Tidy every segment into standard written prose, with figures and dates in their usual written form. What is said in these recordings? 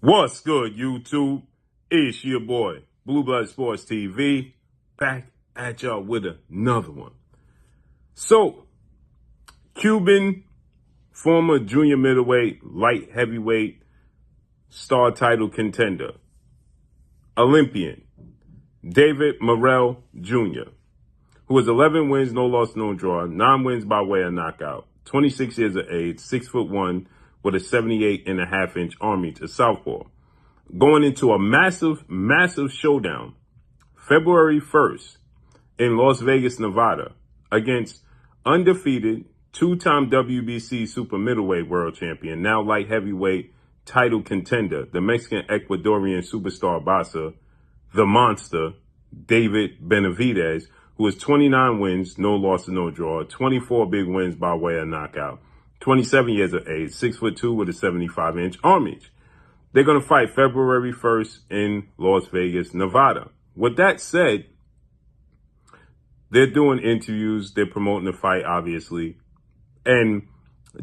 What's good, YouTube? It's your boy, Blue Blood Sports TV, back at y'all with another one. So, Cuban, former junior middleweight, light heavyweight, star title contender, Olympian, David Morrell Jr., who has 11 wins, no loss, no draw, 9 wins by way of knockout, 26 years of age, 6'1", with a 78.5-inch arm reach, a southpaw. Going into a massive showdown February 1st in Las Vegas, Nevada, against undefeated two-time WBC super middleweight world champion, now light heavyweight title contender, the Mexican-Ecuadorian superstar boxer, the monster, David Benavidez, who has 29 wins, no loss, no draw, 24 big wins by way of knockout, 27 years of age, 6'2" with a 75-inch arm reach. They're going to fight February 1st in Las Vegas, Nevada. With that said, they're doing interviews. They're promoting the fight, obviously. And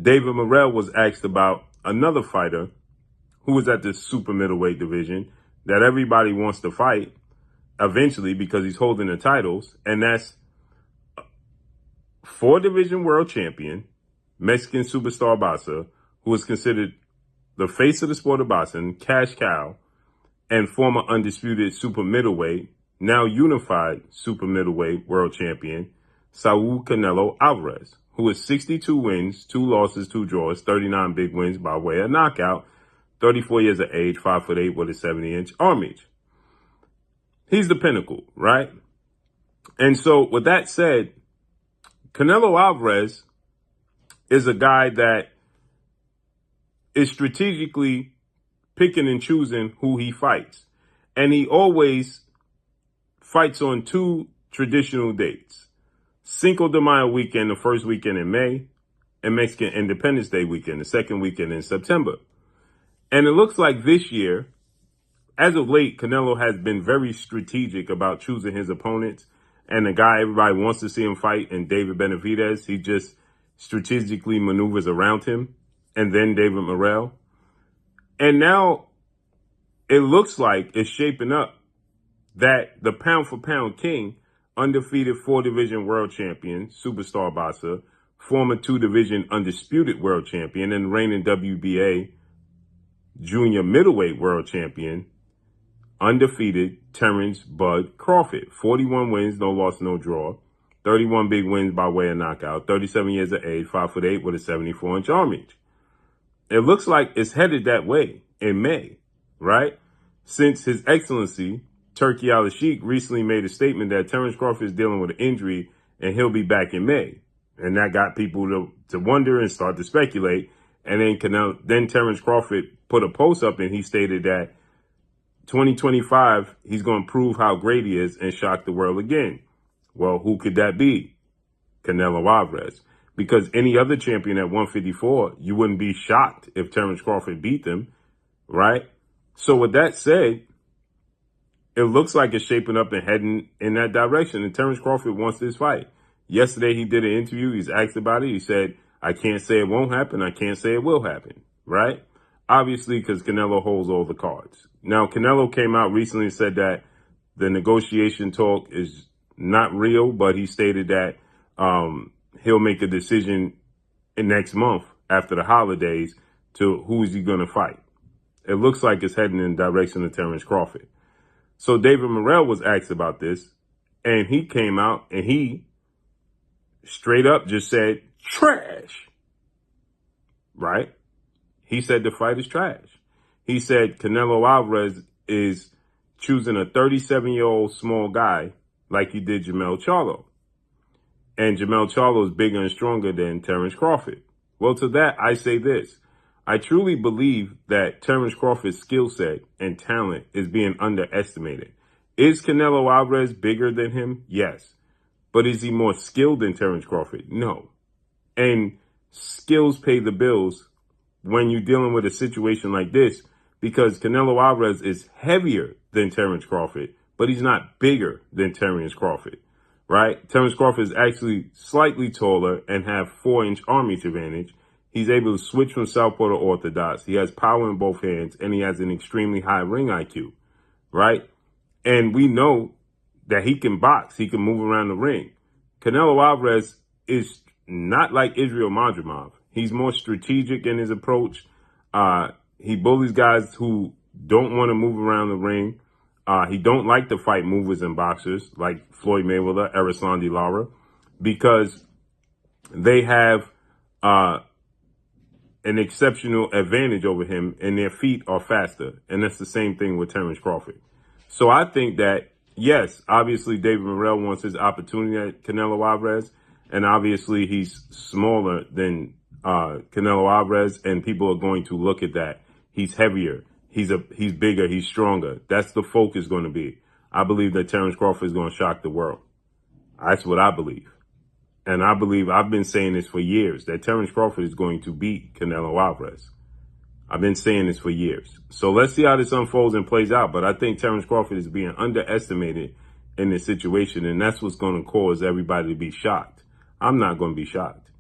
David Morrell was asked about another fighter who was at the super middleweight division that everybody wants to fight eventually because he's holding the titles. And that's 4-division world champion, Mexican superstar boxer, who is considered the face of the sport of boxing, cash cow, and former undisputed super middleweight, now unified super middleweight world champion, Saul Canelo Alvarez, who has 62 wins, 2 losses, 2 draws, 39 big wins by way of knockout, 34 years of age, 5'8" with a 70-inch arm reach. He's the pinnacle, right? And so with that said, Canelo Alvarez is a guy that is strategically picking and choosing who he fights. And he always fights on 2 traditional dates. Cinco de Mayo weekend, the first weekend in May, and Mexican Independence Day weekend, the second weekend in September. And it looks like this year, as of late, Canelo has been very strategic about choosing his opponents. And the guy everybody wants to see him fight, and David Benavidez, he just strategically maneuvers around him. And then David Morrell. And now it looks like it's shaping up that the pound-for-pound king, undefeated 4-division world champion, superstar boxer, former 2-division undisputed world champion, and reigning WBA junior middleweight world champion, undefeated Terence Bud Crawford. 41 wins, no loss, no draw. 31 big wins by way of knockout. 37 years of age, 5'8" with a 74-inch arm reach. It looks like it's headed that way in May, right? Since His Excellency, Turki Al-Sheikh, recently made a statement that Terence Crawford is dealing with an injury and he'll be back in May. And that got people to wonder and start to speculate. And then Terence Crawford put a post up and he stated that 2025, he's going to prove how great he is and shock the world again. Well, who could that be? Canelo Alvarez. Because any other champion at 154, you wouldn't be shocked if Terence Crawford beat them, right? So with that said, it looks like it's shaping up and heading in that direction. And Terence Crawford wants this fight. Yesterday, he did an interview. He's asked about it. He said, I can't say it won't happen. I can't say it will happen, right? Obviously, because Canelo holds all the cards. Now, Canelo came out recently and said that the negotiation talk is not real, but he stated that he'll make a decision in next month after the holidays to who is he going to fight. It looks like it's heading in the direction of Terence Crawford. So David Morrell was asked about this, and he came out and he straight up just said, trash, right? He said the fight is trash. He said Canelo Alvarez is choosing a 37-year-old small guy like he did Jermell Charlo. And Jermell Charlo is bigger and stronger than Terence Crawford. Well, to that, I say this. I truly believe that Terence Crawford's skill set and talent is being underestimated. Is Canelo Alvarez bigger than him? Yes. But is he more skilled than Terence Crawford? No. And skills pay the bills when you're dealing with a situation like this, because Canelo Alvarez is heavier than Terence Crawford, but he's not bigger than Terence Crawford. Right? Terence Crawford is actually slightly taller and have 4-inch arm reach advantage. He's able to switch from southpaw to orthodox. He has power in both hands, and he has an extremely high ring IQ, right? And we know that he can box. He can move around the ring. Canelo Alvarez is not like Israel Madrimov. He's more strategic in his approach. He bullies guys who don't want to move around the ring. He don't like to fight movers and boxers like Floyd Mayweather, Erislandy Lara, because they have an exceptional advantage over him, and their feet are faster. And that's the same thing with Terence Crawford. So I think that, yes, obviously David Morrell wants his opportunity at Canelo Alvarez, and obviously he's smaller than Canelo Alvarez, and people are going to look at that. He's heavier, he's bigger, he's stronger. That's the focus going to be. I believe that Terence Crawford is going to shock the world. That's what I believe. And I believe, I've been saying this for years, that Terence Crawford is going to beat Canelo Alvarez. I've been saying this for years. So let's see how this unfolds and plays out. But I think Terence Crawford is being underestimated in this situation, and that's what's going to cause everybody to be shocked. I'm not going to be shocked.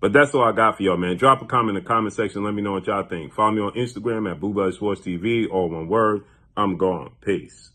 But that's all I got for y'all, man. Drop a comment in the comment section. Let me know what y'all think. Follow me on Instagram at BlueBellySportsTV, all one word. I'm gone. Peace.